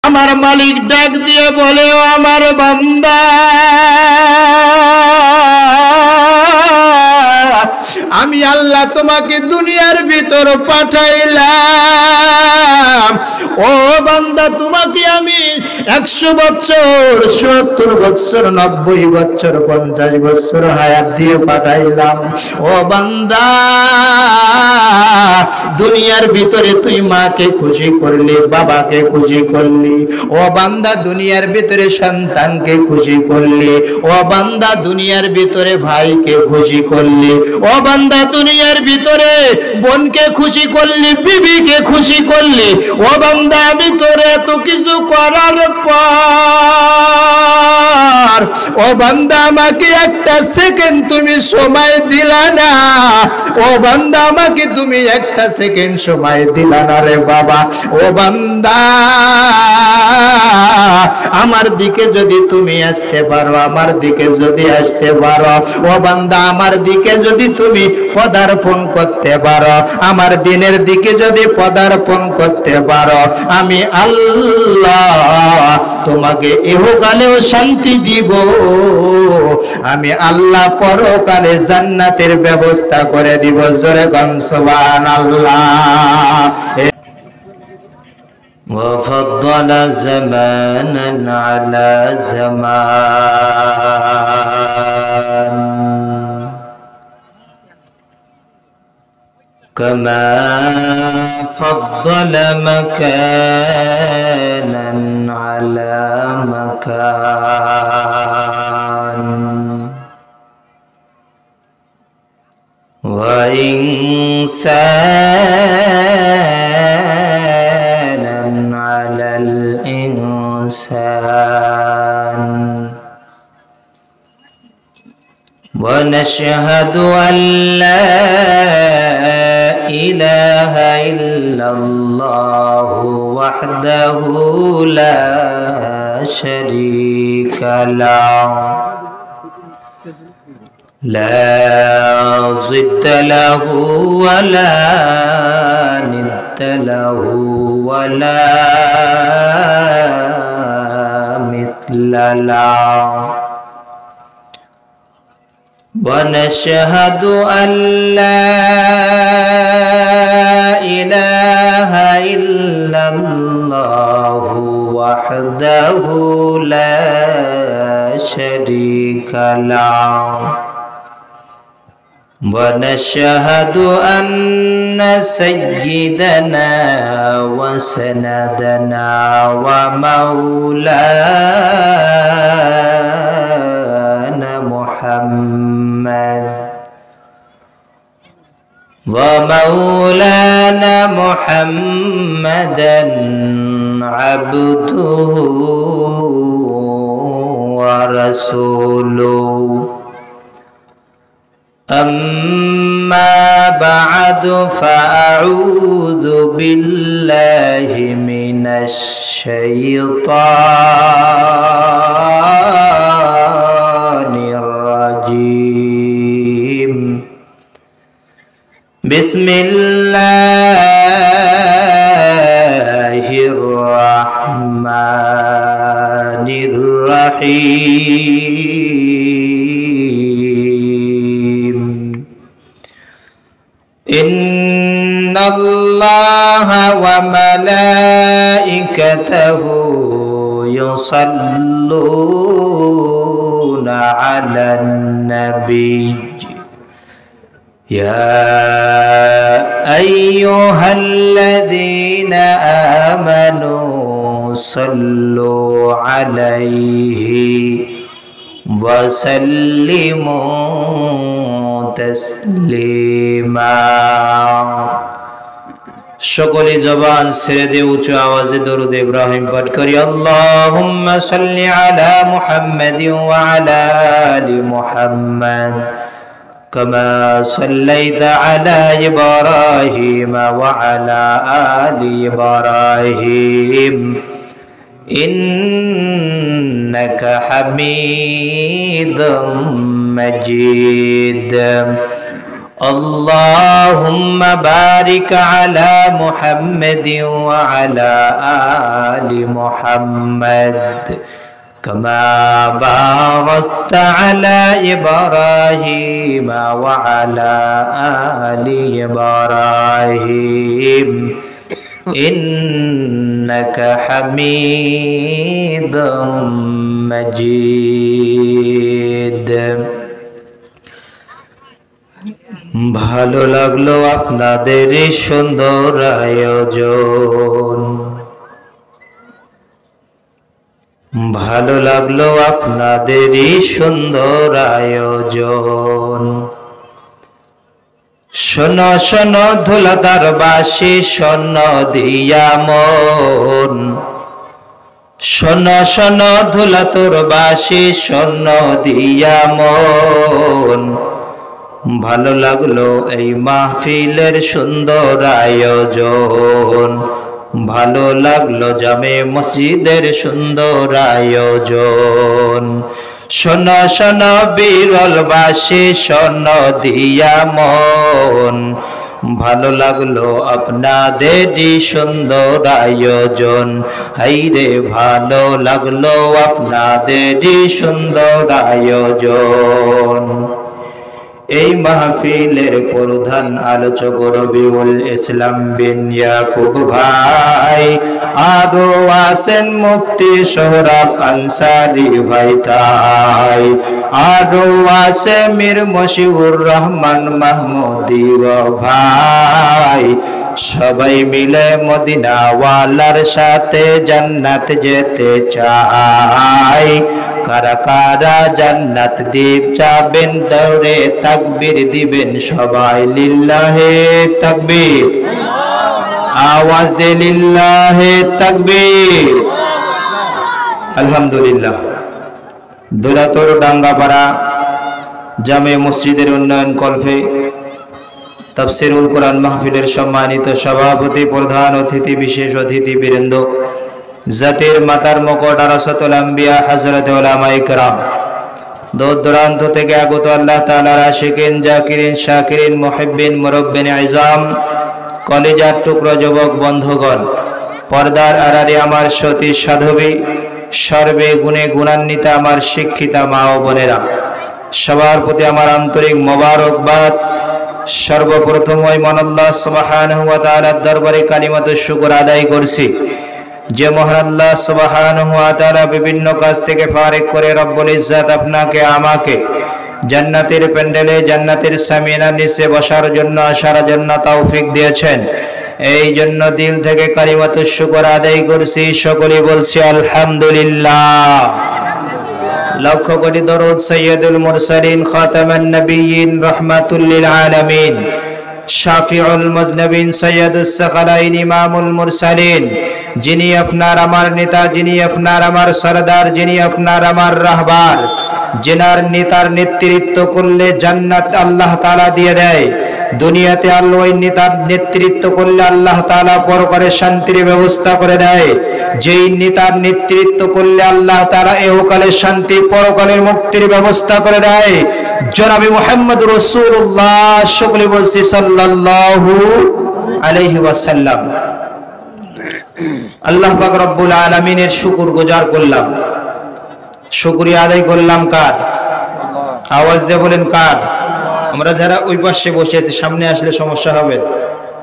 আমার মালিক ডাক দিয়ে বলে, ও আমার বান্দা, আমি আল্লাহ তোমাকে দুনিয়ার ভিতর পাঠাইলাম। ও বান্দা, তোমাকে আমি 100 বছর, 70 বছর, 90 বছর, 50 বছর হায়াত দিয়ে পাঠাইলাম। ও বান্দা, দুনিয়ার ভিতরে তুই মাকে খুশি করলি, বাবাকে খুশি করলি। ও বান্দা, দুনিয়ার ভিতরে সন্তানকে খুশি করলি। ও বান্দা, দুনিয়ার ভিতরে ভাইকে খুশি করলি। ও বান্দা, দুনিয়ার ভিতরে বোনকে খুশি করলি, বিবিকে খুশি করলি। ও বান্দা, আমি তোর এত কিছু করার পর, ও বান্দা, আমাকে একটা সেকেন্ড তুমি সময় দিলা না। ও বান্দা, আমাকে তুমি একটা সেকেন্ড সময় দিলা না রে বাবা। ও বান্দা, আমার দিকে যদি তুমি আসতে পারো, আমার দিকে যদি আসতে পারো, ও বান্দা, আমার দিকে যদি তুমি পদার্পণ করতে পারো, আমার দিনের দিকে যদি পদার্পণ করতে পারো, আমি আল্লাহ তোমাকে ইহকালেও শান্তি দিব। আমি আল্লাহ পরকালে জান্নাতের ব্যবস্থা করে দিব। জোরে গান সুবহানাল্লাহ। وفضل زمانا على زمان كما فضل مكانا على مكان وإنسانا على الإنسان ونشهد أن لا إله إلا الله وحده لا شريك له لا ضد له ولا ند له ولا مثل له ونشهد أن لا إله إلا الله وحده لا شريك له ونشهد أن سيدنا وسندنا ومولانا محمدا عبده ورسوله أما بعد فأعوذ بالله من الشيطان الرجيم بسم الله الرحمن الرحيم إن الله وملائكته يصلون على النبي يا أيها الذين آمنوا صلوا عليه وسلموا تسليما সকলে জবান ছেড়ে দিয়ে উঁচু আওয়াজে দরুদ ইব্রাহিম পাঠ করি। আল্লাহুম্মা সাল্লি আলা মুহাম্মাদিন ওয়া আলা আলি মুহাম্মাদ كما صليت على إبراهيم وعلى آل إبراهيم إنك حميد مجيد اللهم بارك على محمد وعلى آل محمد كما باركت على إبراهيم وعلى آل إبراهيم إنك حميد مجيد। ভালো লাগলো আপনাদের এই সুন্দর আয়োজন, ভালো লাগলো আপনাদের এই সুন্দর আয়োজন। শোনো শোনো ধুলাদার বাসি স্বর্ণ দিয়া মন, শোনো শোনো ধুলাতোর বাসি স্বর্ণ দিয়া মন। ভালো লাগলো এই মাহফিলের সুন্দর আয়োজন, ভালো লাগলো জামে মসজিদের সুন্দর আয়োজন। শোনো শোনো বিরলবাসী স্বর্ণ দিয়া মন, ভালো লাগলো আপনাদেরই সুন্দর আয়োজন। হাইরে ভালো লাগলো আপনাদেরই সুন্দর আয়োজন। এই মাহফিলের প্রধান আলোচক রবিউল ইসলাম বিন ইয়াকুব ভাই, আরো আছেন মুফতি সোহরাব আনসারী ভাই তাই, আরো আছে মীর মশিউর রহমান মাহমুদি ভাই। সবাই মিলে মদিনাওয়ালার সাথে জান্নাত যেতে চাই। কারা কারা জান্নাত দ্বীপ যাবেন দৌড়ে তাকবীর দিবেন সবাই। লিল্লাহে তাকবীর, আওয়াজ দে লিল্লাহে তাকবীর। আলহামদুলিল্লাহ। দৌলতপুর ডাঙ্গাপাড়া জামে মসজিদের উন্নয়ন কল্পে তাফসীরুল কোরআন মাহফিলের সম্মানিত সভাপতি, প্রধান অতিথি, বিশেষ অতিথি বৃন্দ, জাতির মাতার মুকুট আরাসাতুল আম্বিয়া হযরত উলামায়ে কেরাম, দূর দূরান্ত থেকে আগত আল্লাহ তাআলার আশিকিন, জাকিরিন, শাকিরিন, মুহিব্বিন, মুরব্বিন ইজাম, কলিজার টুকরো যুবক বন্ধুগণ, পর্দার আড়ালে আমার সতী সাধবী, সর্বে গুণে গুণান্বিতা আমার শিক্ষিতা মা ও বোনেরা, সবার প্রতি আমার আন্তরিক মোবারকবাদ। সর্বপ্রথম ওই মহান আল্লাহ সুবহানাহু ওয়া তাআলার দরবারে কালিমাতুশ শুকর আদায় করছি, যে মহান আল্লাহ সুবহানাহু ওয়া তাআলা বিভিন্ন কাজ থেকে ফারিক করে রব্বুল ইজ্জত আপনাকে আমাকে জান্নাতের প্যান্ডেলে, জান্নাতের সামিনার নিচে বসার জন্য, আসার জন্য তৌফিক দিয়েছেন। এই জন্য দিল থেকে কালিমাতুশ শুকর আদায় করছি। সকলেই বলছি আলহামদুলিল্লাহ। লক্ষ কোটি দরুদ সাইয়্যিদুল মুরসালিন, খাতামান নবিয়্যিন, রাহমাতুল লিল আলামিন, শাফিউল মুজনিবিন, সাইয়্যিদুস সাকালাইন, ইমামুল মুরসালিন, যিনি আপনার আমার নেতা, যিনি আপনার আমার সরদার, যিনি আপনার আমার রাহবার, যিনার নেতার নেতৃত্ব করলে জান্নাত আল্লাহ তাআলা দিয়ে দেয়। দুনিয়াতে আল্লাহ ওই নেতার নেতৃত্ব করলে আল্লাহ তাআলা পরকালে শান্তির ব্যবস্থা করে দেয়। যেই নেতার নেতৃত্ব করলে আল্লাহ তাআলা ইহকালে শান্তি, পরকালের মুক্তির ব্যবস্থা করে দেয়। জনাবে মুহাম্মদ রাসূলুল্লাহ, সকলে বলছি সাল্লাল্লাহু আলাইহি ওয়াসাল্লাম। আল্লাহ পাক রব্বুল আলামিনের শুকর গুজার করলাম, শুকরিয়া আদায় করলাম কার? আওয়াজ দিয়ে বলেন কার? আমরা যারা ওই পাশে বসে আছি, সামনে আসলে সমস্যা হবে,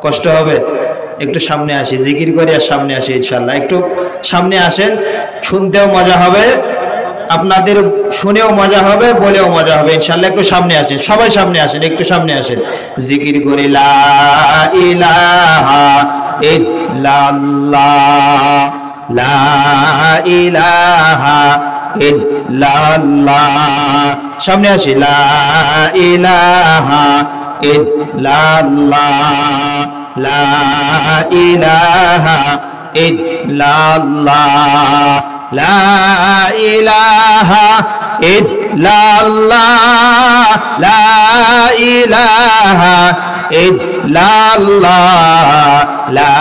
কষ্ট হবে, একটু সামনে আসি, জিকির করে আর সামনে আসি ইনশাআল্লাহ। একটু সামনে আসেন, শুনতেও মজা হবে, আপনাদের শুনেও মজা হবে, বলেও মজা হবে ইনশাআল্লাহ। একটু সামনে আসেন, সবাই সামনে আসেন, একটু সামনে আসেন। জিকির করে লা ইলাহা ইল্লাল্লাহ, লা ইলাহা ইল্লাল্লাহ। সামনে আসি, লা ইলাহা ইল্লাল্লাহ, লা ইলাহা ইল্লাল্লাহ, লা ইলাহা ইল্লাল্লাহ, লা ইলাহা ইল্লাল্লাহ, লা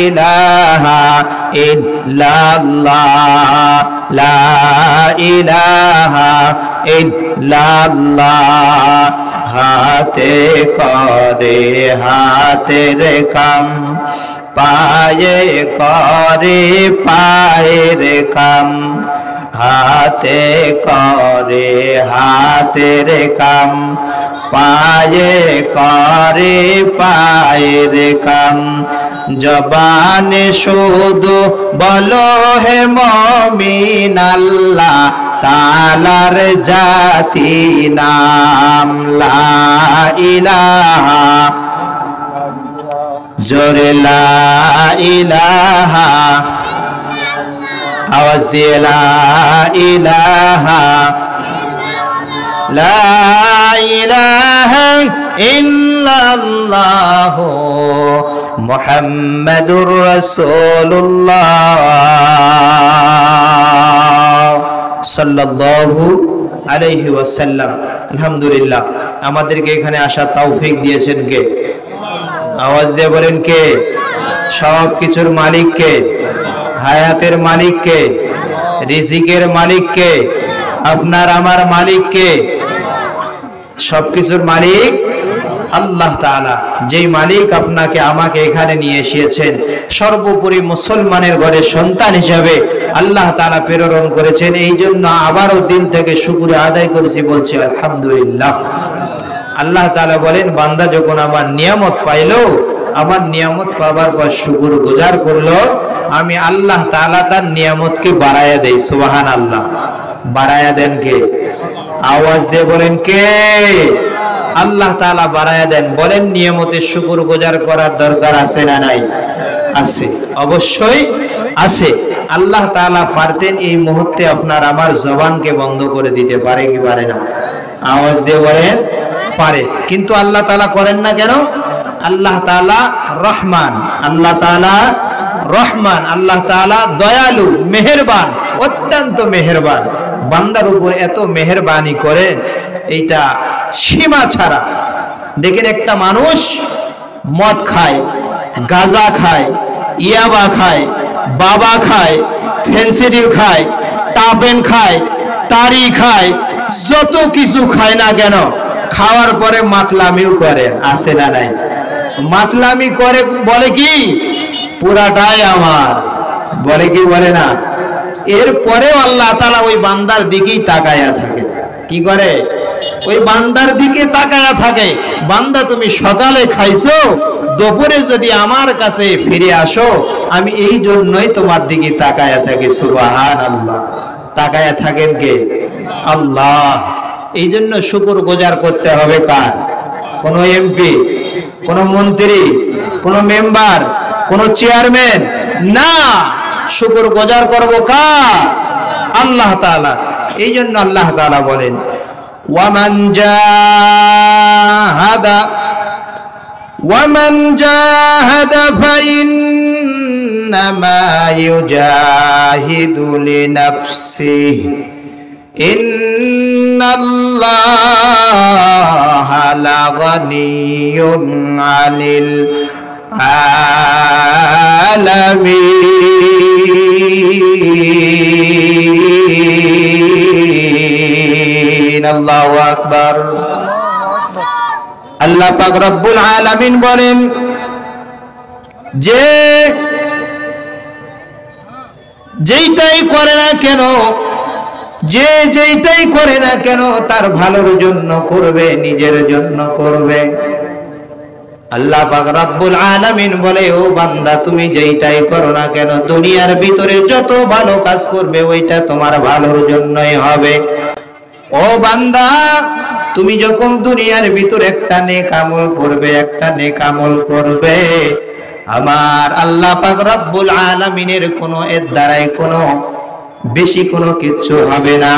ইলাহা ইল্লাল্লাহ, লা ইলাহা ইল্লাল্লাহ। হাতে করে হাতের কাম, পায়ে করে পায়ের কাম, হাতে করে হাতের কাম, পায়ে করে পায়ের কাম। জবানে শুধু বলো হে মুমিন আল্লাহ তাআলার জাতি নাম, লা ইলাহা, জোরে লা ইলাহা, আওয়াজ দিয়ে লা ইলাহা, লা ইলাহা ইল্লাল্লাহ মুহাম্মাদুর রাসূলুল্লাহ সাল্লাল্লাহু আলাইহি ওয়াসাল্লাম। আলহামদুলিল্লাহ, আমাদেরকে এখানে আসার তৌফিক দিয়েছেন কে? আওয়াজ দিয়ে বলেন কে? সব কিছুর মালিক কে? হায়াতের মালিক কে? রিজিকের মালিক কে? আপনার আমার মালিক কে? সবকিছুর মালিক আল্লাহ তাআলা। যেই মালিক আপনাকে আমাকে এখানে নিয়ে এসেছেন, সর্বোপরি মুসলমানের ঘরের সন্তান হিসাবে আল্লাহ তাআলা প্রেরণ করেছেন। এই জন্য আবারও দিল থেকে শুকরিয়া আদায় করেছি, বলছি আলহামদুলিল্লাহ। আল্লাহ তাআলা বলেন, বান্দা যখন আমার নিয়ামত পাইলো, আমার নিয়ামত পাবার পর শুকর গুজার করলো, আমি আল্লাহ তাআলা তার নিয়ামতকে বাড়ায়া দেই। সুবহানাল্লাহ। বাড়ায়া দেন কে? আওয়াজ দিয়ে বলেন কে? আল্লাহ তাআলা বাড়ায়া দেন। বলেন, নিয়ামতের শুকর গুজার করার দরকার আছে না নাই? আছে, অবশ্যই আছে। আল্লাহ তাআলা পারতেন এই মুহূর্তে আপনার আমার জবানকে বন্ধ করে দিতে, পারে কি পারে না? আওয়াজ দিয়ে বলেন পারে। কিন্তু আল্লাহ তাআলা করেন না কেন? আল্লাহ তাআলা রহমান, আল্লাহ তাআলা রহমান, আল্লাহ তাআলা দয়ালু, মেহেরবান, অত্যন্ত মেহেরবান। বান্দার উপর এত মেহেরবানি করেন, এইটা সীমা ছাড়া। দেখেন, একটা মানুষ মদ খায়, গাঁজা খায়, ইয়াবা খায়, বাবা খায়, ফেন্সিডিল খায়, টাবেন খায়, তারি খায়, যত কিছু খায় না কেন, খাওয়ার পরে মাতলামিও করে, আছে না নাই? মাতলামি করে, বলে কি পুরাটাই আমার, বলে কি বলে না? এরপরেও আল্লাহ তাআলা ওই বান্দার দিকেই তাকায়া থাকে। কি করে? ওই বান্দার দিকে তাকায়া থাকে। বান্দা, তুমি সকালে খাইছো, দুপুরে যদি আমার কাছে ফিরে আসো, আমি এই জন্যই তোমার দিকে তাকায়া থাকি। সুবহানাল্লাহ। তাকায়া থাকেন কে? আল্লাহ। এই জন্য শুকর গুজার করতে হবে কার? কোন এমপি, কোন মন্ত্রী, কোন মেম্বার, কোন চেয়ারম্যান না। শুকর গুজার করব কার? আল্লাহ তাআলা। এই জন্য আল্লাহ তাআলা বলেন, ওয়ামান জাহাদা ফাইন্নামা ইউজাহিদু লিনাফসিহি ইন্নাল্লাহা লাগানিয়্যুন আনিল আলামিন। আল্লাহু আকবার। আল্লাহ পাক রব্বুল আলামিন বলেন যে যেইটাই করে না কেন, যে যেইটাই করে না কেন তার ভালোর জন্য করবে, নিজের জন্য করবে। আল্লাহ পাক রব্বুল আলামিন বলে, ও বান্দা, তুমি যেইটাই করো না কেন, দুনিয়ার ভিতরে যত ভালো কাজ করবে ওইটা তোমার ভালোর জন্যই হবে। ও বান্দা, তুমি যখন দুনিয়ার ভিতরে একটা নেক আমল করবে, একটা নেক আমল করবে, আমার আল্লাহ পাক রব্বুল আলামিনের কোনো এর দ্বারাই কোনো বেশি কোনো কিছু হবে না।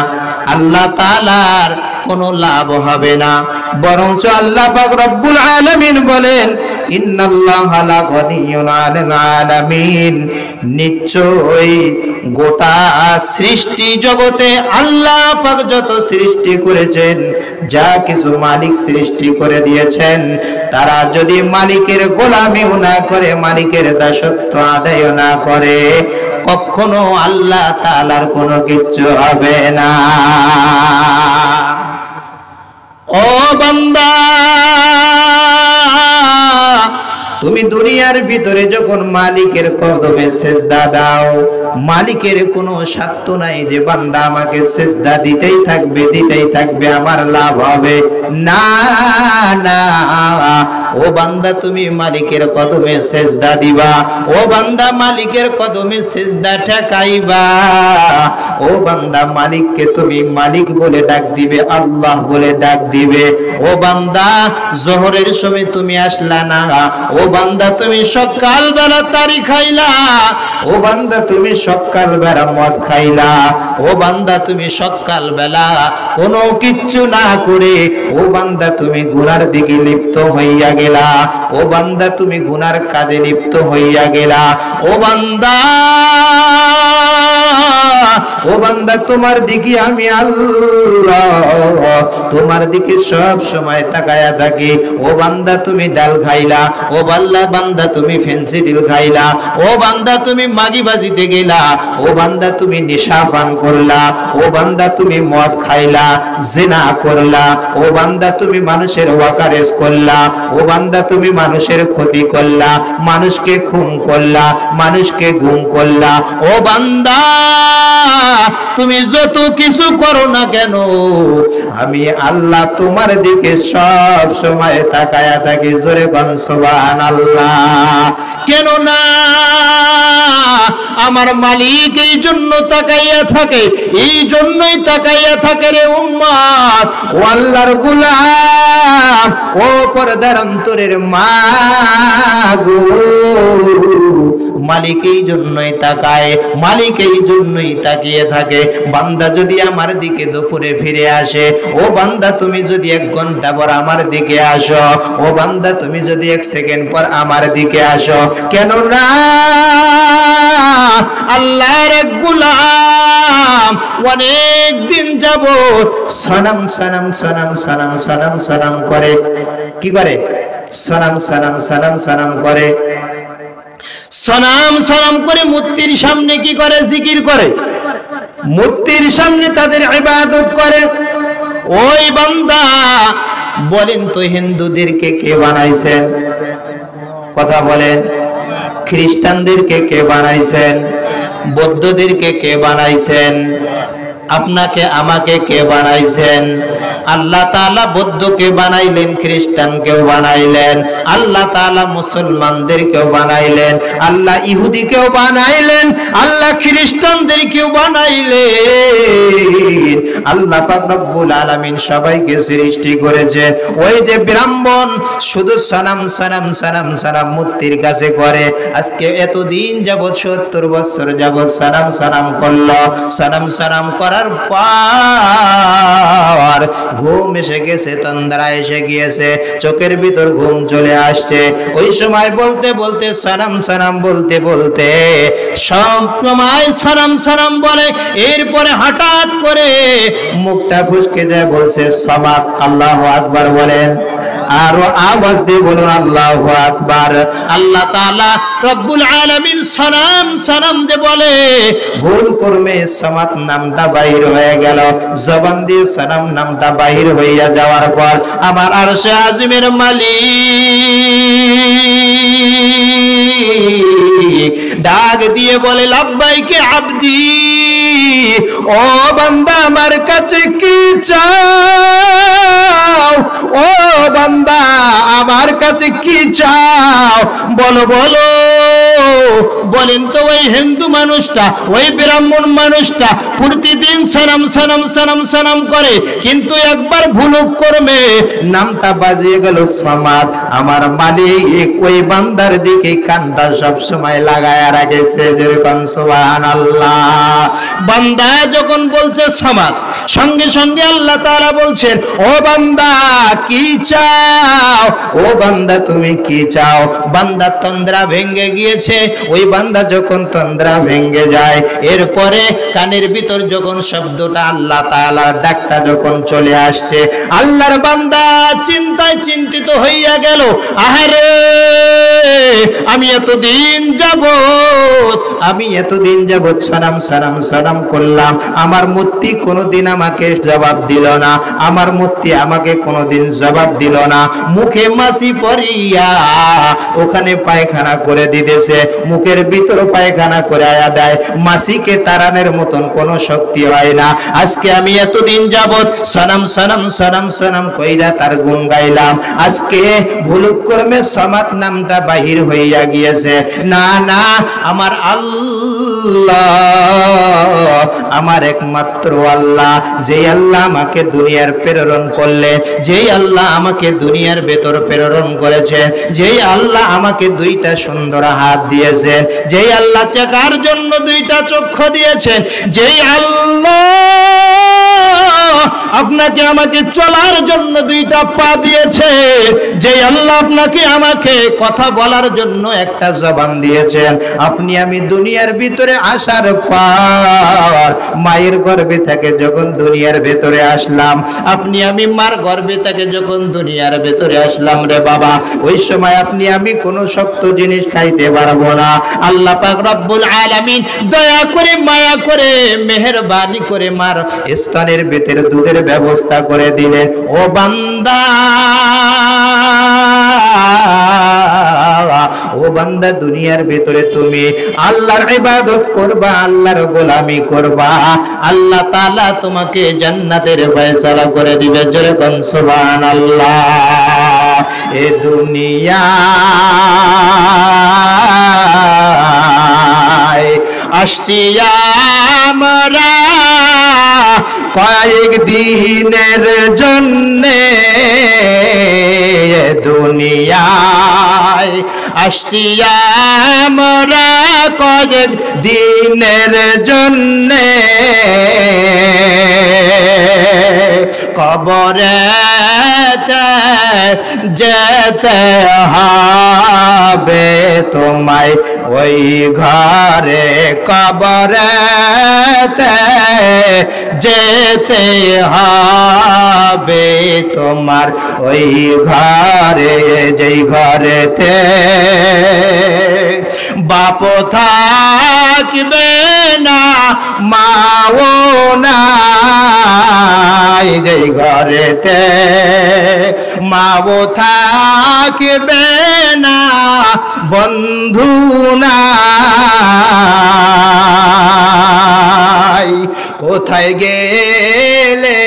আল্লাহ তাআলার কোনো লাভ হবে না। বরঞ্চ আল্লাহ পাক রব্বুল আলামিন বলেন, ইন্নাল্লাহা লাগানিয়্যুন আনিল আলামিন, নিশ্চয়ই গোটা সৃষ্টি জগতে আল্লাহ পাক যত সৃষ্টি করেছেন, যা কিছু মালিক সৃষ্টি করে দিয়েছেন, তারা যদি মালিকের গোলামিও না করে, মালিকের দাসত্ব আদায় না করে, কখনো আল্লাহ তাআলার কোনো কিচ্ছু হবে না। ও বান্দা, তুমি দুনিয়ার ভিতরে যখন মালিকের কদমে সেজদা দাও, মালিকের কোনো স্বার্থ নাই যে বান্দা আমাকে সেজদা দিতেই থাকবে, আমার লাভ হবে না। না, ও বান্দা তুমি মালিকের কদমে সেজদা দিবা, ও বান্দা মালিকের কদমে সেজদা ঠেকাইবা, ও বান্দা মালিককে তুমি মালিক বলে ডাক দিবে, আল্লাহ বলে ডাক দিবে। ও বান্দা জোহরের সময় তুমি আসলা না, ও বান্দা তুমি সকাল বেলা তারি খাইলা, ও বান্দা তুমি সকাল বেলা মদ খাইলা, ও বান্দা তুমি সকাল বেলা কোনো কিচ্ছু না করে ও বান্দা তুমি গুনার দিকে লিপ্ত হইয়া গেলা, ও বান্দা তুমি গুনার কাজে লিপ্ত হইয়া গেলা। ও বান্দা, ও বান্দা তোমার দিকে আমি আল্লাহ তোমার দিকে সব সময় তাকায়া থাকি। ও বান্দা তুমি ডাল খাইলা, ও বান্দা তুমি ফেন্সিডিল খাইলা, ও বান্দা তুমি মাগিবাজিতে গেলা, ও বান্দা তুমি নেশা পান করলা, ও বান্দা তুমি মদ খাইলা, জিনা করলা, ও বান্দা তুমি মানুষের ওয়াকারেস করলা, ও বান্দা তুমি মানুষের ক্ষতি করলা, মানুষকে খুন করলা, মানুষকে গুম করলা। ও বান্দা তুমি যত কিছু করো না কেন, আমি আল্লাহ তোমার দিকে সব সময় তাকায়া থাকি। জোরে বল সুবহানাল্লাহ। কেন না, আমার মালিক এই জন্য তাকাইয়া থাকে, এই জন্যই তাকাইয়া থাকে রে উম্মত, ও আল্লাহর গোলাম, ও পর্দার অন্তরের মা গো, মালিক এই জন্যই তাকায়, মালিক এই জন্যই তাকিয়ে থাকে। বান্দা যদি আমার দিকে দুপুরে ফিরে আসে, ও বান্দা তুমি যদি 1 ঘন্টা পর আমার দিকে আসো, ও বান্দা তুমি যদি 1 সেকেন্ড পর আমার দিকে আসো, কেন না আল্লাহর এক গোলাম অনেক দিন যাবত সনম সনম সনম সনম সনম সনম করে। কি করে? সনম সনম সনম সনম করে, সনাম সনাম করে মূর্তির সামনে কি করে? জিকির করে, মূর্তির সামনে তাদের ইবাদত করে। ওই বান্দা বলেন তো হিন্দুদেরকে কে বানাইছেন? কথা বলেন। খ্রিস্টানদেরকে কে বানাইছেন? বৌদ্ধদেরকে কে বানাইছেন? আপনাকে আমাকে কে বানাইছেন? আল্লাহ তাআলা বৌদ্ধকে বানাইলেন, খ্রিস্টানকেও বানাইলেন, আল্লাহ তাআলা মুসলমানদেরকেও বানাইলেন, আল্লাহ ইহুদিকেও বানাইলেন, আল্লাহ খ্রিস্টানদেরকেও বানাইলেন। আল্লাহ পাক রব্বুল আলামিন সবাইকে সৃষ্টি করেছেন। ওই যে ব্রাহ্মণ শুধু সনাম সনাম সনাম সনাম মূর্তির কাছে করে, আজকে এতদিন যাবৎ 70 বছর যাবৎ সনাম সনাম করলো। সনাম সনাম করার পর ঘুম এসে গেছে, তন্দ্রা এসে গিয়েছে, চোখের ভিতর ঘুম চলে আসছে। ওই সময় বলতে বলতে সনাম সনাম বলতে বলতে সব সময় সনাম সনাম বলে, এরপরে হঠাৎ করে মুখটা ফুসকে যায়, বলছে সমাদ। আল্লাহু আকবার বলেন, আরো আওয়াজ দিয়ে বলুন আল্লাহু আকবার। আল্লাহ তাআলা রব্বুল আলামিন সনাম সনাম যে বলে, ভুল কর্মে সমাদ নামটা বাইর হয়ে গেল, জবান দিয়ে সনাম নামটা বাইর হইয়া যাওয়ার পর আমার আরশে আজিমের মালিক ডাক দিয়ে বলে, লাব্বাইকে আবদি, ও বান্দা আমার কাছে কি চাও? ও বান্দা আমার কাছে কি চাও? বলো বলো। বলেন তো ওই হিন্দু মানুষটা, ওই ব্রাহ্মণ মানুষটা প্রতিদিন সনাম সনাম সনাম সনাম করে, কিন্তু একবার ভুল করবে নামটা বাজিয়ে গেল সমাদ। আমার মালিক ওই বান্দার দিকে কানটা সব সময় লাগায়া রাখেছে। যেরকম সুবহানাল্লাহ। বান্দা যখন বলছে সমাদ, সঙ্গে সঙ্গে আল্লাহ তাআলা বলছেন ও বান্দা কি চাও, ও বান্দা তুমি কি চাও। বান্দা তন্দ্রা ভেঙে গিয়েছে, ওই বান্দা যখন তন্দ্রা ভেঙে যায়, এরপরে কানের ভিতর যখন শব্দটা আল্লাহ তাআলার ডাকটা যখন চলে আসছে, আল্লাহর বান্দা চিন্তায় চিন্তিত হইয়া গেল, আহারে আমি এতদিন যাবত সালাম করলাম, আমার মূর্তি কোনোদিন আমাকে জবাব দিল না, আমার মূর্তি আমাকে কোনোদিন জবাব দিল না। মুখে মাছি পরিয়া ওখানে পায়খানা করে দিতেছে, মুখের ভিতর পায়খানা করে আয়া দেয়, মাছিকে তাড়ানোর মতন কোনো শক্তি হয় না। আজকে আমি এতদিন যাবত সালাম কইরা তার গুণ গাইলাম, আজকে ভুলক্রমে সমাত নামটা বাহির হইয়া গিয়েছে। না না, আমার আল্লাহ, আমার একমাত্র আল্লাহ, যে আল্লাহ আমাকে দুনিয়ার প্রেরণ করলে, যেই আল্লাহ আমাকে দুনিয়ার ভেতর প্রেরণ করেছে, যেই আল্লাহ আমাকে দুইটা সুন্দর হাত দিয়েছেন, যেই আল্লাহ চাকার জন্য দুইটা চক্ষু দিয়েছেন, যেই আল্লাহ আপনাকে আমাকে চলার জন্য দুইটা পা দিয়েছে, যেই আল্লাহ আপনাকে আমাকে কথা বলার জন্য একটা জবান দিয়েছেন, আপনি আমি দুনিয়ার ভিতরে আসার পর মায়ের গর্ভে থেকে যখন দুনিয়ার ভেতরে আসলাম, আপনি আমি মার গর্ভে থেকে যখন দুনিয়ার ভেতরে আসলাম রে বাবা, ওই সময় আপনি আমি কোনো শক্ত জিনিস খাইতে পারবো না। আল্লাহ পাক রব্বুল আলামিন দয়া করে মায়া করে মেহেরবানি করে মার স্তনের ভেতরে দুধের ব্যবস্থা করে দিলেন। ও বান্দা, ও বান্দা, দুনিয়ার ভিতরে তুমি আল্লাহর ইবাদত করবা, আল্লাহর গোলামি করবা, আল্লাহ তাআলা তোমাকে জান্নাতের ফয়সালা করে দিবে। জোরে কোন সুবহানাল্লাহ। এ দুনিয়া আসছি আমরা কয়েক দিনের জন্যে, দুনিয়ায় আসছি আমরা কয়েক দিনের জন্যে, কবরেতে যেতে হবে তোমায়, ওই ঘরে কবরেতে যেতে হবে তোমার, ওই ঘরে যেই ঘরেতে বাপ থাকবে না মাও নাই, যেই ঘরেতে মাও থাকবে না বন্ধু নাই, কোথায় গেলে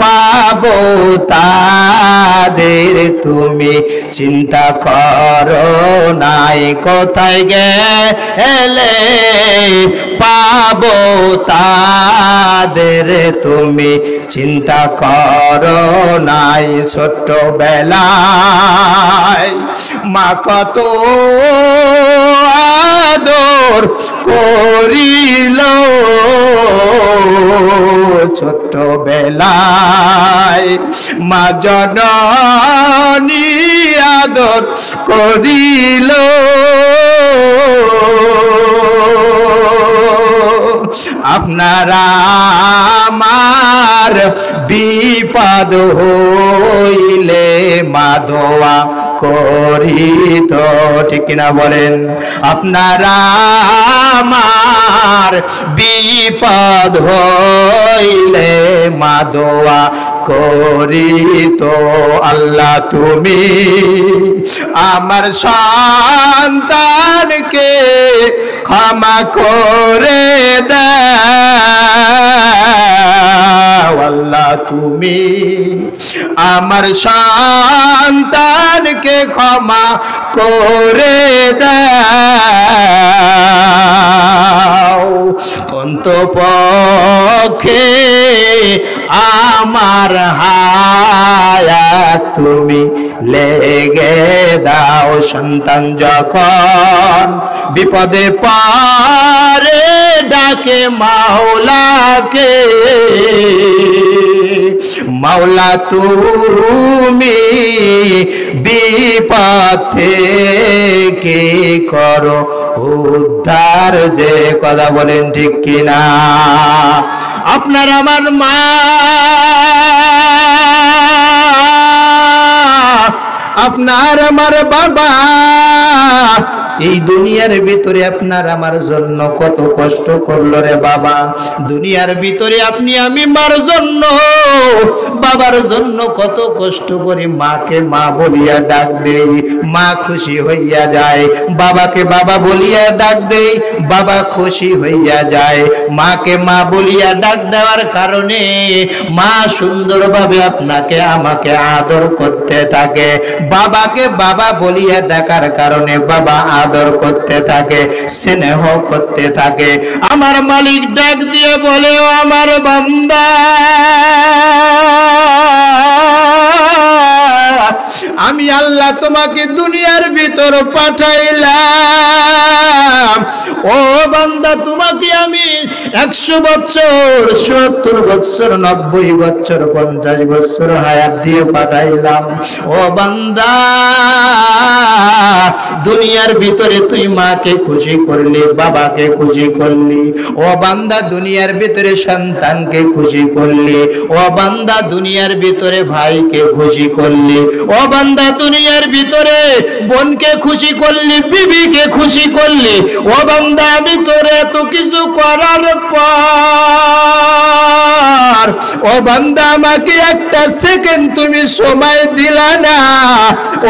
পাবো তাদের তুমি চিন্তা করো নাই, কোথায় গেলে পাবো তাদের তুমি চিন্তা করো নাই। ছোট্টবেলায় মা কত আদর করিল, ছোট্টবেলায় মা জননী আদর করিল, আপনারা আমার বিপদ হইলে মা দোয়া করিত, ঠিক কিনা বলেন? আপনারা আমার বিপদ হইলে মা দোয়া করিত, আল্লাহ তুমি আমার সন্তানকে ক্ষমা করে দাও, আল্লাহ তুমি আমার সন্তানকে ক্ষমা করে দাও, অন্তপক্ষে আমার হায়াত তুমি লেগে দাও। সন্তান যখন বিপদে পারে ডাকে মাওলাকে, মাওলা তুমি বিপদ থেকে করো উদ্ধার। যে কথা বলেন ঠিক কিনা? আপনার আমার মা, আপনার আমার বাবা এই দুনিয়ার ভিতরে আপনার আমার জন্য কত কষ্ট করলো রে বাবা। দুনিয়ার ভিতরে আপনি আমি মার জন্য, বাবার জন্য কত কষ্ট করি। মাকে মা বলিয়া ডাক দেই, মা খুশি হইয়া যায়। বাবাকে বাবা বলিয়া ডাক দেই, বাবা খুশি হইয়া যায়। মাকে মা বলিয়া ডাক দেওয়ার কারণে মা সুন্দরভাবে আপনাকে আমাকে আদর করতে থাকে। বাবাকে বাবা বলিয়া ডাকার কারণে বাবা আদর করতে থাকে, স্নেহ করতে থাকে। আমার মালিক ডাক দিয়ে বলে, ও আমার বান্দা, আমি আল্লাহ তোমাকে দুনিয়ার ভিতর পাঠাইলাম। ও বান্দা, তোমাকে আমি 100 বছর, 70 বছর, 90 বছর, 50 বছর হায়াত দিয়ে পাঠাইলাম। ও বান্দা, দুনিয়ার ভিতরে তুই মাকে খুশি করলি, বাবাকে খুশি করলি। ও বান্দা, দুনিয়ার ভিতরে সন্তানকে খুশি করলি। ও বান্দা, দুনিয়ার ভিতরে ভাইকে খুশি করলি। ও বান্দা, দুনিয়ার ভিতরে বোনকে খুশি করলি, বিবিকে খুশি করলি। ও বান্দা, আমি তোরে এত কিছু করার পর ও বান্দা আমাকে একটা সেকেন্ড তুমি সময় দিলা না।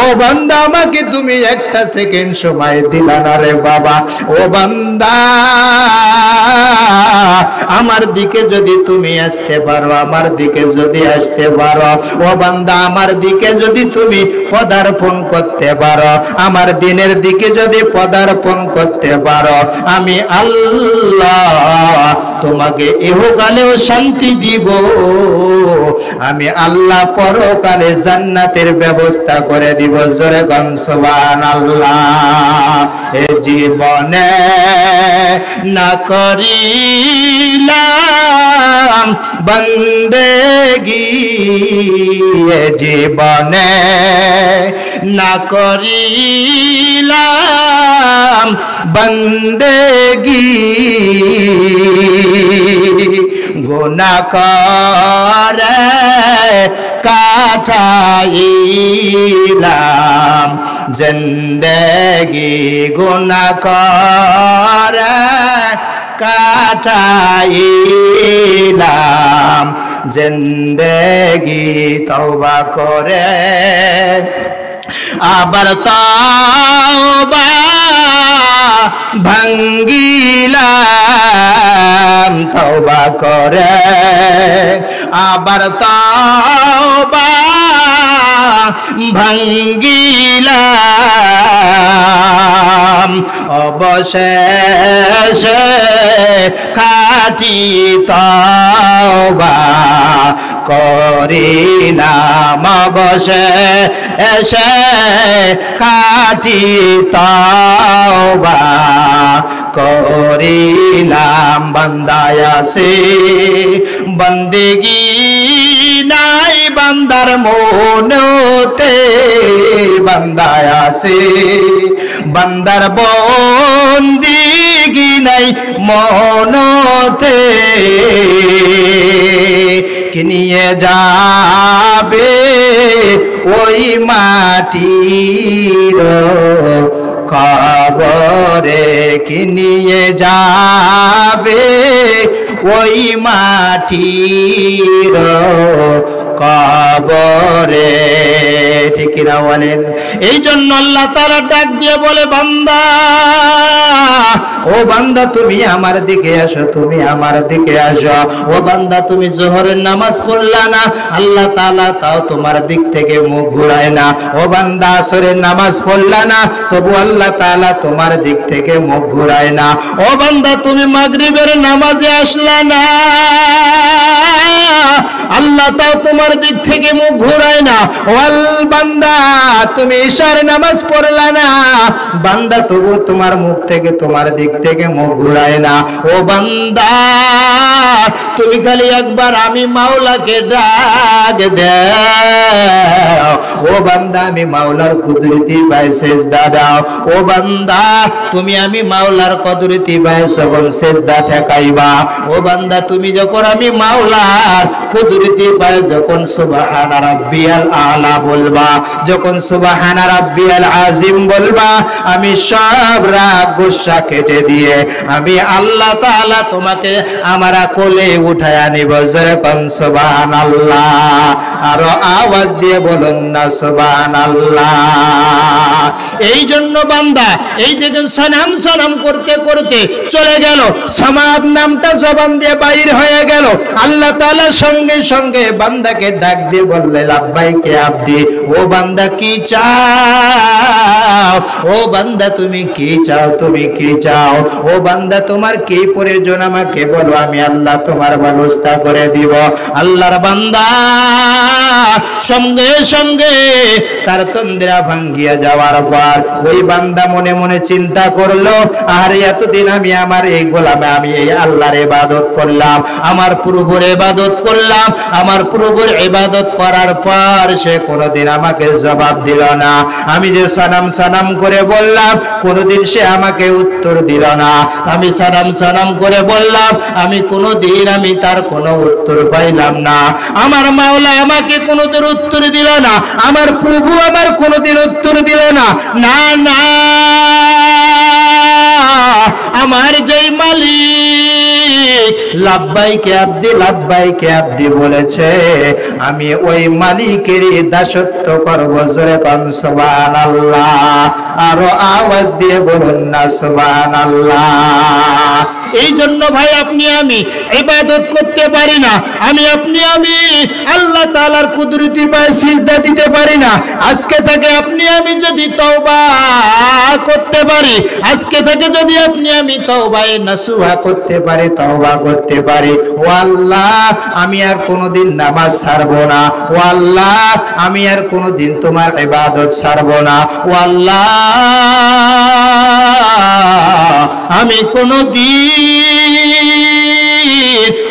ও বান্দা, আমাকে তুমি একটা সেকেন্ড সময় দিলা না রে বাবা। ও বান্দা, আমার দিকে যদি তুমি আসতে পারো, আমার দিকে যদি আসতে পারো, ও বান্দা, আমার দিকে যদি তুমি পদার্পণ করতে পারো, আমার দিনের দিকে যদি পদার্পণ করতে পারো, আমি আল্লাহ তোমাকে ইহকালেও শান্তি দিব। আমি আল্লাহ পরকালে জান্নাতের ব্যবস্থা করে দিব। জোরে গান সুবহানাল্লাহ। এ জীবনে না করিলাম বন্দেগি, এ জীবনে না করিলাম বন্দেগি, গুনাহ করে কাটাইলাম জিন্দেগি, গুনাহ করে কাটাইলাম জিন্দেগি। তওবা করে আবার তওবা ভাঙ্গিলাম, তওবা করে আবার তওবা ভাঙ্গিলাম। অবশেষে খাঁটি তওবা করিলাম, অবশেষে খাঁটি তওবা করিলাম। বান্দায় আছে বন্দেগি নাই বান্দার মনেতে, বান্দায় আছে বান্দার বন্দেগি নাই মনেতে। কি নিয়ে যাবে ওই মাটির কবরে, কি নিয়ে যাবে ওই মাটির কবরে, ঠিক না বলেন? এই জন্য আল্লাহ তাআলা ডাক দিয়ে বলে, বান্দা, ও বান্দা, তুমি আমার দিকে আসো, তুমি আমার দিকে আসো। ও বান্দা, তুমি জোহরের নামাজ পড়লা না, আল্লাহ তাআলা তাও তোমার দিক থেকে মুখ ঘুরায় না। ও বান্দা, আসরের নামাজ পড়লা না, তবু আল্লাহ তাআলা তোমার দিক থেকে মুখ ঘুরায় না। ও বান্দা, তুমি মাগরিবের নামাজে আসলা না, আল্লাহ তাও তোমার দিক থেকে মুখ ঘুরায় না। ওয়াল বান্দা তুমি ঈশার নামাজ পড়লা না, বান্দা তবু তোমার মুখ থেকে তোমার দিক থেকে মুখ ঘুরায় না। ও বান্দা তুমি খালি একবার আমি মাওলাকে ডাক দাও। ও বান্দা আমি মাওলার কুদরতি ভাই সেজদা দাও। ও বান্দা তুমি আমি মাওলার কুদরতি ভাই সকল সেজদা ঠেকাইবা। ও বান্দা তুমি যখন আমি মাওলার কুদরতি ভাই যখন সুবহান রাব্বিয়াল আলা বলবা, যখন সুবহান রাব্বিয়াল আযীম বলবা, আমি সব রাগ গুসা কেটে দিয়ে আমি আল্লাহ তাআলা তোমাকে আমার কোলে উঠায়া নিব। যেরকম সুবহানাল্লাহ, আর আওয়াজ দিয়ে বলুন না সুবহানাল্লাহ। এই জন্য বান্দা এই দেখেন সালাম সালাম করতে করতে চলে গেল, সামাদ নামটা জবান দিয়ে বাইর হয়ে গেল। আল্লাহ তাআলা সঙ্গে সঙ্গে বান্দাকে ডাক দিয়ে বললেন লাব্বাইকে আব্দি। ও বান্দা কি চাও? ও বান্দা তুমি কি চাও? তুমি কি চাও? ও বান্দা তোমার কি প্রয়োজন আমাকে বলো, আমি আল্লাহ তোমার ব্যবস্থা করে দিব। আল্লাহর বান্দা সঙ্গে সঙ্গে তার তন্দ্রা ভাঙ্গিয়া যাওয়ার পর ওই বান্দা মনে মনে চিন্তা করলো, আর এতদিন আমি আমার এই গোলামে আমি এই আল্লাহর ইবাদত করলাম, আমার প্রভুর ইবাদত করলাম, আমার প্রভুর ইবাদত করার পর সে কোনোদিন আমাকে জবাব দিল না। আমি যে সালাম সালাম করে বললাম কোনোদিন সে আমাকে উত্তর দিল না। আমি সালাম সালাম করে বললাম, আমি কোনোদিন আমি তার কোনো উত্তর পাইলাম না। আমার মাওলা আমাকে কোনোদিন উত্তর দিল না, আমার প্রভু আমার কোনোদিন উত্তর দিল না। না না, আমার যেই মালিক লাব্বাইকে আব্দি লাব্বাইকে আব্দি বলেছে, আমি ওই মালিকের দাসত্ব করব। জোরে কোন সুবহানাল্লাহ, আরো আওয়াজ দিয়ে বলুন না সুবহানাল্লাহ। এই জন্য ভাই আপনি আমি ইবাদত করতে পারি না, আমি আল্লাহ তাআলার কুদরতি পায়ে সিজদা দিতে পারি না। আজকে থেকে আপনি আমি যদি তওবা করতে পারি, আজকে থেকে যদি আপনি আমি তওবায়ে নাসুহা করতে পারি, তওবা করতে পারি, ও আল্লাহ আমি আর কোনোদিন নামাজ ছাড়বো না, ও আল্লাহ আমি আর কোনোদিন তোমার ইবাদত ছাড়বো না, ও আল্লাহ আমি কোনোদিন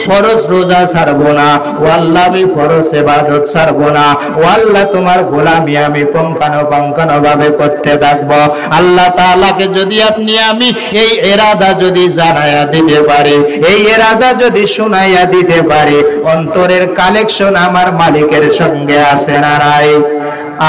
ফরজ রোজা ছাড়বো না, ও আল্লাহ আমি ফরজ ইবাদত ছাড়বো না, ও আল্লাহ তোমার গোলামি আমি পুঙ্খানুপুঙ্খানু ভাবে করতে থাকবো। আল্লাহ তাআলাকে যদি আপনি আমি এই ইরাদা যদি জানাইয়া দিতে পারি, এই ইরাদা যদি শুনাইয়া দিতে পারি, অন্তরের কালেকশন আমার মালিকের সঙ্গে আছে না নাই?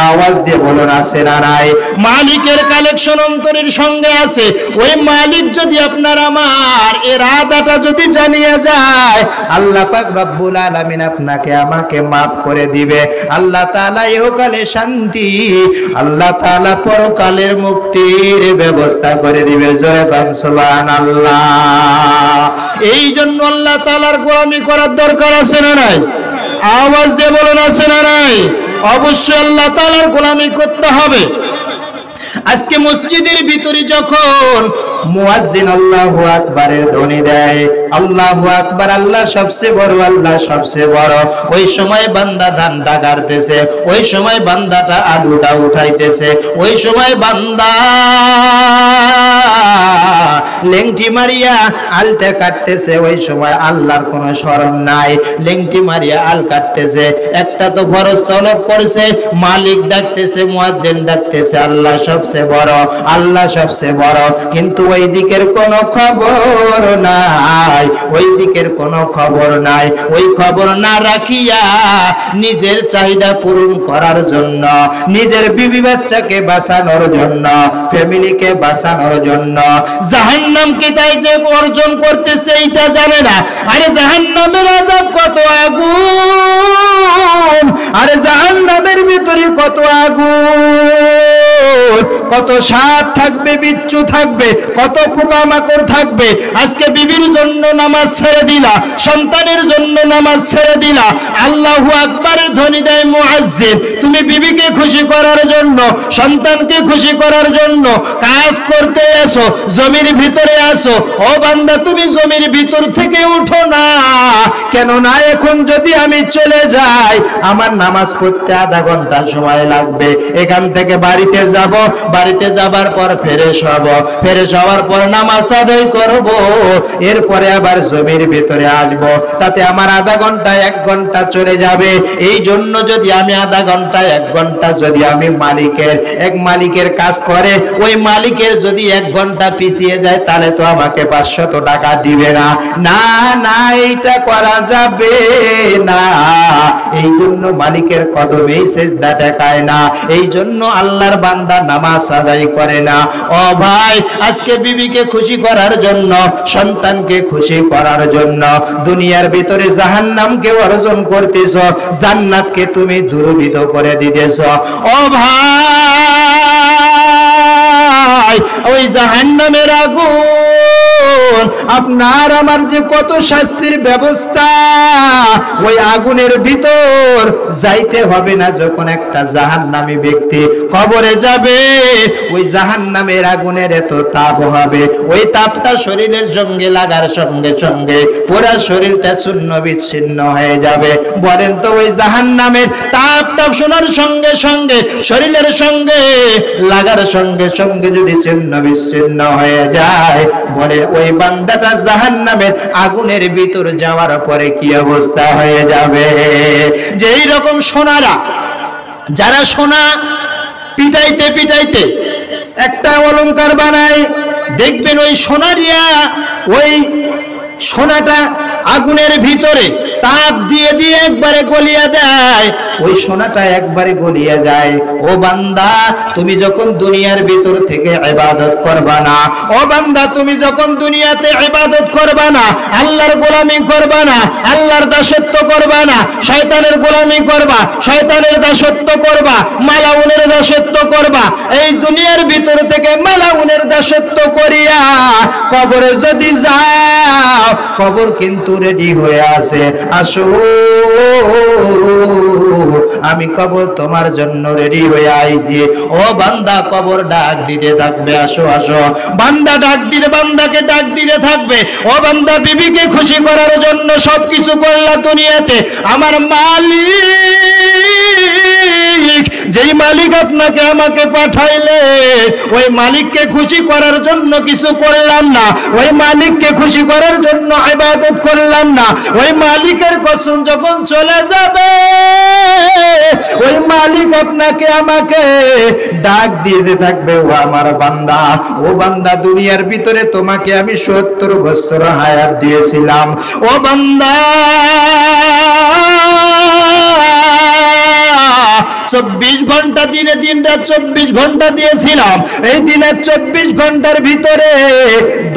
আওয়াজ দিয়ে বলুন আছে না নাই? মালিকের কালেকশন অন্তরের সঙ্গে আছে। ওই মালিক যদি আপনার আমার ইরাদাটা যদি জানিয়ে যায়, আল্লাহ পাক রব্বুল আলামিন আপনাকে আমাকে maaf করে দিবে। আল্লাহ তাআলা ইহকালে শান্তি, আল্লাহ তাআলা পরকালের মুক্তির ব্যবস্থা করে দিবে। জোরে বলেন সুবহানাল্লাহ। এই জন্য আল্লাহ তাআলার গোলামি করার দরকার আছে না নাই? আওয়াজ দিয়ে বলুন আছে না নাই? অবশ্যই আল্লাহ তাআলার গোলামি করতে হবে। আজকে মসজিদের ভিতরে যখন মুয়াজ্জিন আল্লাহু আকবারের ধ্বনি দেয়, আল্লাহু আকবার, আল্লাহ সবচেয়ে বড়, আল্লাহ সবচেয়ে বড়, ওই সময় বান্দা ধানটা গাড়তেছে, ওই সময় বান্দাটা আলুটা উঠাইতেছে, ওই সময় বান্দা লেংটি মারিয়া আলটা কাটতেছে, ওই সময় আল্লাহর কোনো শরম নাই, লেংটি মারিয়া আল কাটতেছে। একটা তো ফরজ তলব করছে, মালিক ডাকতেছে, মুয়াজ্জিন ডাকতেছে, আল্লাহ সবচেয়ে বড়, আল্লাহ সবচেয়ে বড়, কিন্তু ওই দিকের কোনো খবর নাই, ওই দিকের কোনো খবর নাই। ওই খবর না রাখিয়া নিজের চাহিদা পূরণ করার জন্য, নিজের বিবি বাচ্চাকে বাঁচানোর জন্য, ফ্যামিলিকে বাঁচানোর জন্য জাহান্নামকে তাই যে অর্জন করতেছে এইটা জানে না। আরে জাহান্নামের আযাব কত আগুন, আরে জাহান্নামের ভিতরে কত আগুন, কত সাপ থাকবে, বিচ্ছু থাকবে, কত পোকামাকড় থাকবে। আজকে বিবির জন্য নামাজ ছেড়ে দিলা, সন্তানের জন্য নামাজ ছেড়ে দিলা, আল্লাহু আকবারের ধ্বনি দেয় মুয়াজ্জিন। তুমি বিবিকে খুশি করার জন্য, সন্তানকে খুশি করার জন্য কাজ করতে এসো, জমির ভিতরে আসো। ও বান্দা তুমি জমির ভিতর থেকে উঠো না, কেননা এখন যদি আমি চলে যাই আমার নামাজ পড়তে আধা ঘন্টা সময় লাগবে। এখান থেকে বাড়িতে যাব, বাড়িতে যাবার পর ফ্রেশ হব, ফ্রেশ হওয়ার পর নামাজ আদায় করব, এরপরে আবার জমির ভিতরে আসব, তাতে আমার আধা ঘন্টা 1 ঘন্টা চলে যাবে। এই জন্য যদি আমি আধা ঘন্টা 1 ঘন্টা যদি আমি মালিকের কাজ করে ওই মালিকের যদি 1 ঘন্টা পিছিয়ে যায় তাহলে তো আমাকে 500 টাকা দিবে না। না না, এইটা করা যাবে না। এই জন্য মালিকের কদমে সেজদা টেকায় না, এই জন্য আল্লাহর বান্দা নামাজ আদায় করে না। ও ভাই, আজকে বিবিকে খুশি করার জন্য, সন্তানকে খুশি করার জন্য দুনিয়ার ভিতরে জাহান্নামকে অর্জন করতেছ, জান্নাতকে তুমি দুর্বিধ করে দিতেছ। ও ভাই, ওই জাহান্নামের আগুন, আপনার আমার যে কত শাস্তির ব্যবস্থা, ওই আগুনের ভিতর যাইতে হবে না। যখন একটা জাহান্নামী ব্যক্তি কবরে যাবে, ওই জাহান্নামের আগুনের এত তাপ হবে, ওই তাপটা শরীরের সঙ্গে লাগার সঙ্গে সঙ্গে পুরো শরীরটা চূর্ণ বিচ্ছিন্ন হয়ে যাবে। বলেন তো, ওই জাহান্নামের তাপটা শোনার সঙ্গে সঙ্গে শরীরের সঙ্গে লাগার সঙ্গে সঙ্গে যদি ছিন্ন বিচ্ছিন্ন হয়ে যায়, বলে ওই বান্দাটা জাহান্নামের আগুনের ভিতর যাওয়ার পরে কি অবস্থা হয়ে যাবে। যেই রকম সোনারা, যারা সোনা পিটাইতে পিটাইতে একটা অলংকার বানায়, দেখবেন ওই সোনারিয়া ওই সোনাটা আগুনের ভিতরে তাপ দিয়ে দিয়ে একবারে গলিয়ে দেয়, ওই সোনাটা একবারে গলিয়ে যায়। ও বান্দা, তুমি যখন দুনিয়ার ভিতর থেকে ইবাদত করবা না, ও বান্দা তুমি যখন দুনিয়াতে ইবাদত করবা না, আল্লাহর গোলামি করবা না, আল্লাহর দাসত্ব করবা না, শয়তানের গোলামি করবা, শয়তানের দাসত্ব করবা, মালাউনের দাসত্ব করবা, এই দুনিয়ার ভিতর থেকে মালাউনের দাসত্ব করিয়া কবরে যদি যাও, কবর কিন্তু রেডি হয়ে আছে। আসো, আমি কবর তোমার জন্য রেডি হয়ে আইছি। ও বান্দা, কবর ডাক দিতে থাকবে, আসো আসো। বান্দা ডাক দিতে, বান্দাকে ডাক দিতে থাকবে। ও বান্দা, বিবিকে খুশি করার জন্য সবকিছু করলা দুনিয়াতে, আমার মালিক, যেই মালিক আপনাকে আমাকে পাঠাইলে, ওই মালিককে খুশি করার জন্য কিছু করলাম না, ওই মালিককে খুশি করার জন্য ইবাদত করলাম না, ওই মালিকের কসম যখন চলে যাবে, ওই মালিক আপনাকে আমাকে ডাক দিতে থাকবে, ও আমার বান্দা, ও বান্দা, দুনিয়ার ভিতরে তোমাকে আমি 70 বছর হায়াত দিয়েছিলাম। ও বান্দা, 24 ঘন্টা দিনে দিনরাত 24 ঘন্টা দিয়েছিলাম। এই দিনের 24 ঘন্টার ভিতরে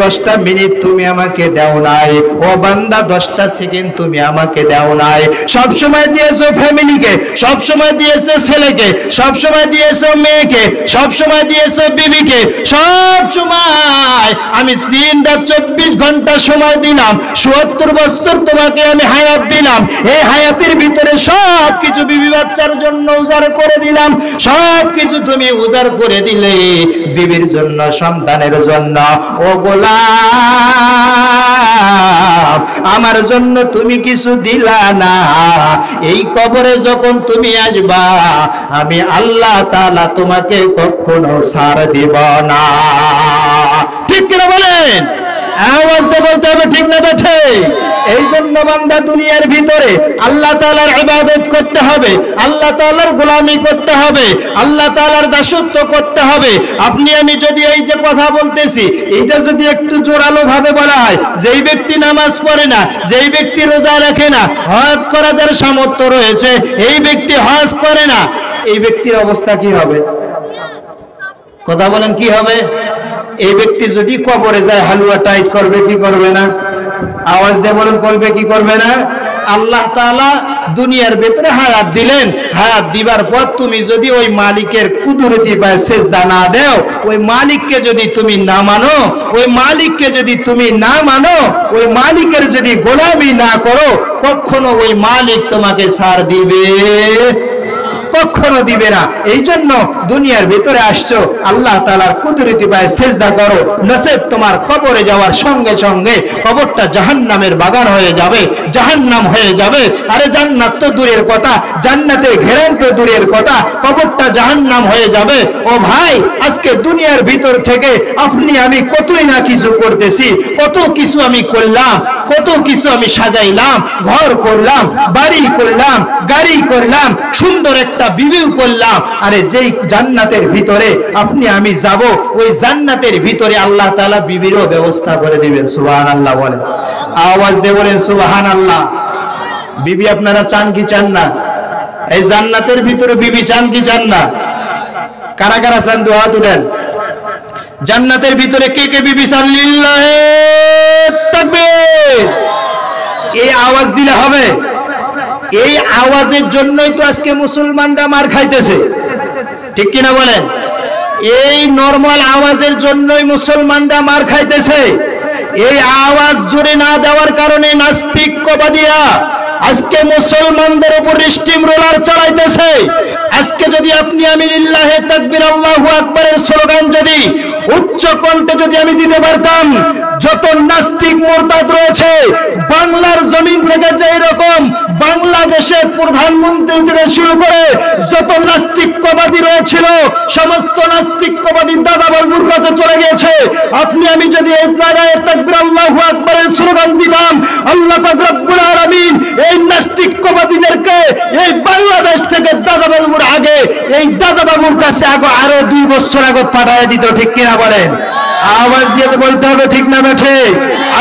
10টা মিনিট তুমি আমাকে দাও নাই। ও বান্দা, 10টা সেকেন্ড তুমি আমাকে দাও নাই। সব সময় দিয়েছো ফ্যামিলিকে, সব সময় দিয়েছো ছেলেকে, সব সময় দিয়েছো মেয়েকে, সব সময় দিয়েছো বিবিকে, সব সময় আমি দিনরাত 24 ঘন্টা সময় দিলাম, 70 বছর তোমাকে আমি হায়াত দিলাম। এই হায়াতের ভিতরে সব কিছু বিবি বাচ্চার জন্য উজাড় করে দিলাম, সব কিছু তুমি উজাড় করে দিলে বিবির জন্য, সন্তানের জন্য। ও গোলাম, আমার জন্য তুমি কিছু দিলা না। এই কবরে যখন তুমি আসবা, আমি আল্লাহ তাআলা তোমাকে কখনো ছাড় দিব না। ঠিক কিনা বলেন? আওয়াজ দিয়ে বলতে হবে, ঠিক না বেঠে? এই জন্য বান্দা দুনিয়ার ভিতরে আল্লাহ তাআলার ইবাদত করতে হবে, আল্লাহ তাআলার গোলামি করতে হবে, আল্লাহ তাআলার দাসত্ব করতে হবে। আপনি আমি যদি এই যে কথা বলতেছি, এইটা যদি একটু জোরালো ভাবে বলা হয়, যেই ব্যক্তি নামাজ পড়ে না, যেই ব্যক্তি রোজা রাখে না, হজ করা যার সামর্থ্য রয়েছে, এই ব্যক্তি হজ করে না, এই ব্যক্তির অবস্থা কি হবে? কথা বলেন, কি হবে? এই ব্যক্তি যদি কবরে যায়, হালুয়া টাইট করবে কি করবে না? আওয়াজ দিয়ে বলেন, করবে কি করবে না? আল্লাহ তাআলা দুনিয়ার ভিতরে হায়াত দিলেন, হায়াত দিবার পর তুমি যদি ওই মালিকের কুদরতি পায় সেজদা না দাও, ওই মালিককে যদি তুমি না মানো, ওই মালিককে যদি তুমি না মানো, ওই মালিকের যদি গোলামি না করো, কখনো ওই মালিক তোমাকে ছাড় দিবে? কখনো দিবে না। এই জন্য দুনিয়ার ভিতরে আসছো, আল্লাহ তাআলার কুদরতি পায়ে সিজদা করো, নসিব তোমার কবরে যাওয়ার সঙ্গে সঙ্গে কবরটা জাহান্নামের বাগান হয়ে যাবে, জাহান্নাম হয়ে যাবে। আরে জান্নাত তো দূরের কথা, জান্নাতে ঘেরান তো দূরের কথা, কবরটা জাহান্নাম হয়ে যাবে। ও ভাই, আজকে দুনিয়ার ভিতর থেকে আপনি আমি কতই না কিছু করতেছি, কত কিছু আমি করলাম, কত কিছু আমি সাজাইলাম, ঘর করলাম, বাড়ি করলাম, গাড়ি করলাম, সুন্দর একটা বিবিও করলাম। আরে যেই জান্নাতের ভিতরে আপনি আমি যাব, ওই জান্নাতের ভিতরে আল্লাহ তাআলা বিবিরও ব্যবস্থা করে দিবেন। সুবহানাল্লাহ বলেন, আওয়াজ দিয়ে বলেন সুবহানাল্লাহ। বিবি আপনারা চান কি চান না? এই জান্নাতের ভিতরে বিবি চান কি চান না? কারা কারা চান দুহাত তুলেন। জান্নাতের ভিতরে কে কে বিবি চান? লিল্লাহে তাকবীর। এই আওয়াজ দিলে হবে। এই আওয়াজের জন্যই তো আজকে মুসলমানরা মার খাইতেছে, ঠিক কিনা বলেন? এই নরমাল আওয়াজের জন্যই মুসলমানরা মার খাইতেছে। এই আওয়াজ জোরে না দেওয়ার কারণে নাস্তিকবাদীরা আজকে মুসলমানদের উপর স্টিম রোলার চালাইতেছে। আজকে যদি আপনি আমি লিল্লাহে তাকবীর আল্লাহু আকবারের স্লোগান যদি উচ্চ কণ্ঠে যদি আমি দিতে পারতাম, যত নাস্তিক মুরতাদ রয়েছে বাংলার জমিন থেকে, যেই রকম বাংলাদেশের প্রধানমন্ত্রী থেকে শুরু করে যত নাস্তিকবাদী রয়েছিল, সমস্ত নাস্তিকবাদী দাদা বাবুর কাছে চলে গিয়েছে। আপনি আমি যদি এই নারায়ে তাকবীর আল্লাহু আকবারের স্লোগান দিতাম, আল্লাহ পাক রব্বুল আলামিন এই নাস্তিকবাদীদেরকে এই বাংলাদেশ থেকে দাদা বাবুর আগে, এই দাদা বাবুর কাছে আরো 2 বছর আগে পাঠিয়ে দিত, ঠিক কিনা বলেন? আওয়াজ দিয়ে বলতে হবে, ঠিক না বেঠে?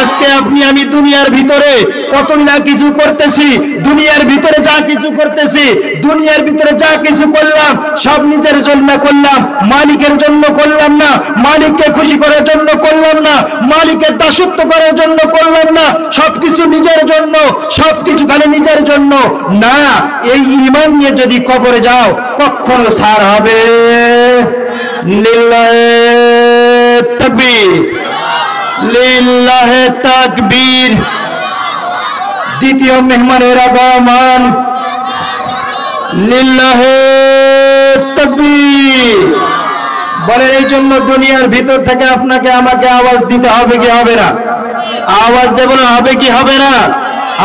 আজকে আপনি আমি দুনিয়ার ভিতরে কত না কিছু করতেছি, দুনিয়ার ভিতরে যা কিছু করতেছি, দুনিয়ার ভিতরে যা কিছু করলাম সব নিজের জন্য করলাম, মালিকের জন্য করলাম না, মালিককে খুশি করার জন্য করলাম না, মালিকের দাসত্ব করার জন্য করলাম না, সবকিছু নিজের জন্য, সবকিছু খালি নিজের জন্য না। এই ঈমান নিয়ে যদি কবরে যাও কখনো ছাড় হবে। লিল্লাহে তাকবীর, লিল্লাহে তাকবীর। দ্বিতীয় মেহমানের আগমন, লিল্লাহে তাকবীর বলেন। এই জন্য দুনিয়ার ভিতর থেকে আপনাকে আমাকে আওয়াজ দিতে হবে কি হবে না? আওয়াজ দেব না, হবে কি হবে না?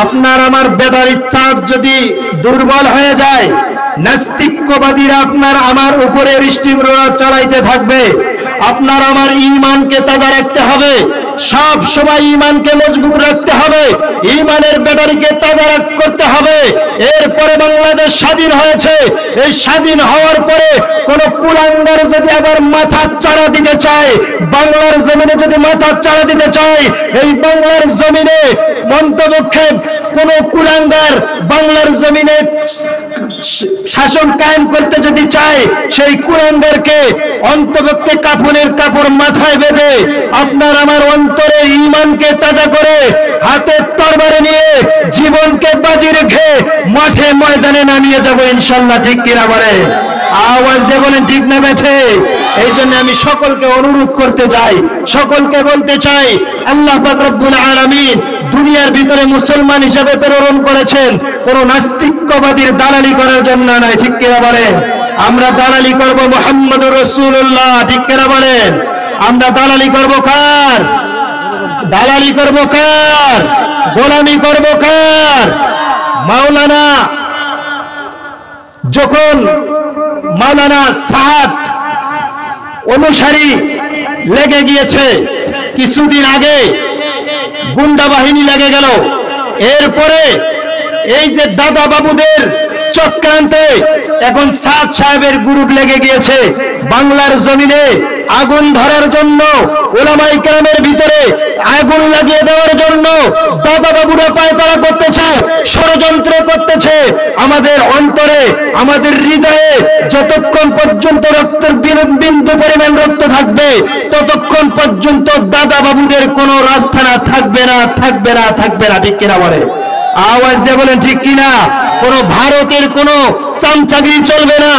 আপনার আমার ব্যাটারির চার্জ যদি দুর্বল হয়ে যায়, নাস্তিকবাদীরা আপনার আমার উপরে স্টিম রোলার চালাইতে থাকবে। আপনার আমার ঈমানকে তাজা রাখতে হবে, সব সময় ঈমানকে মজবুত রাখতে হবে, ঈমানের ব্যাটারিকে তাজা করতে হবে। এরপরে বাংলাদেশ স্বাধীন হয়েছে। এই স্বাধীন হওয়ার পরে কোন কুলাঙ্গার যদি আবার মাথা চাড়া দিতে চায়, বাংলার জমিনে যদি মাথা চাড়া দিতে চায়, এই বাংলার জমিনে মন্তব্যে কোন কুলাঙ্গার বাংলার জমিনে শাসন কায়েম করতে যদি চায়, সেই কুলাঙ্গারকে অন্তর্ভুক্ত কাফনের কাপড় মাথায় বেঁধে আপনার আমার অন্তরে ঈমানকে তাজা করে হাতে তরবারি নিয়ে জীবনকে বাজি রেখে মাঠে ময়দানে নামিয়ে যাব ইনশাআল্লাহ, ঠিক কিনা বলে? আওয়াজ দিয়ে বলেন, ঠিক না বেঠে? এই জন্য আমি সকলকে অনুরোধ করতে চাই, সকলকে বলতে চাই, আল্লাহ পাক রব্বুল আলামিন দুনিয়ার ভিতরে মুসলমান হিসেবে প্রেরণ করেছেন কোন নাস্তিকবাদীর দালালি করার জন্য নয়, ঠিক কিনা বলেন? আমরা দালালি করব মুহাম্মদুর রাসূলুল্লাহ, ঠিক কিনা বলেন? আমরা দালালি করব কার? দালালি করব কার? গোলামি করব কার? মাওলানা যখন মাওলানা সাদ অনুসারী লেগে গিয়েছে, কিছুদিন আগে গুন্ডা বাহিনী লেগে গেল, এরপরে এই যে দাদা বাবুদের চক্রান্তে এখন সাদ সাহেবের গ্রুপ লেগে গিয়েছে। বাংলার জমিনে আগুন ধরার জন্য, ওলামায়ে কেরামের ভিতরে আগুন লাগিয়ে দেওয়ার জন্য দাদা বাবুরা পায়তারা করতেছে, ষড়যন্ত্র করতেছে। আমাদের অন্তরে, আমাদের হৃদয়ে যতক্ষণ পর্যন্ত রক্তের বিন্দু পরিমাণ রক্ত থাকবে, ততক্ষণ পর্যন্ত দাদা বাবুদের কোনো রাস্তানা থাকবে না, থাকবে না, থাকবে না, ঠিক কিনা বলে? আওয়াজ দিয়ে বলেন, ঠিক কিনা? কোন ভারতের কোন চামচাগিরি চলবে না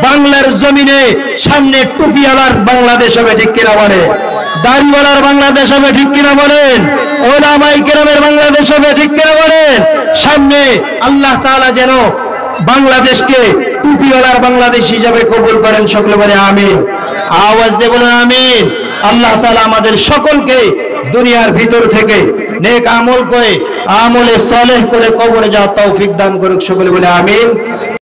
বাংলার জমিনে। সামনে টুপিওয়ালার বাংলাদেশ হবে, ঠিক কিনা বলে? দাড়িওয়ালার বাংলাদেশ হবে, ঠিক কিনা বলেন? ওলামায়ে কেরামের বাংলাদেশ হবে, ঠিক কিনা বলেন? সামনে আল্লাহ তাআলা যেন বাংলাদেশকে টুপিওয়ালার বাংলাদেশ হিসাবে কবুল করেন। সকলে বলে আমিন। আওয়াজ দিয়ে বলুন আমিন। আল্লাহ তাআলা আমাদের সকলকে দুনিয়ার ভিতর থেকে নেক আমল করে আমলে সালেহ করে কবরে যাওয়ার তৌফিক দান করুক। সকলে বলে আমিন।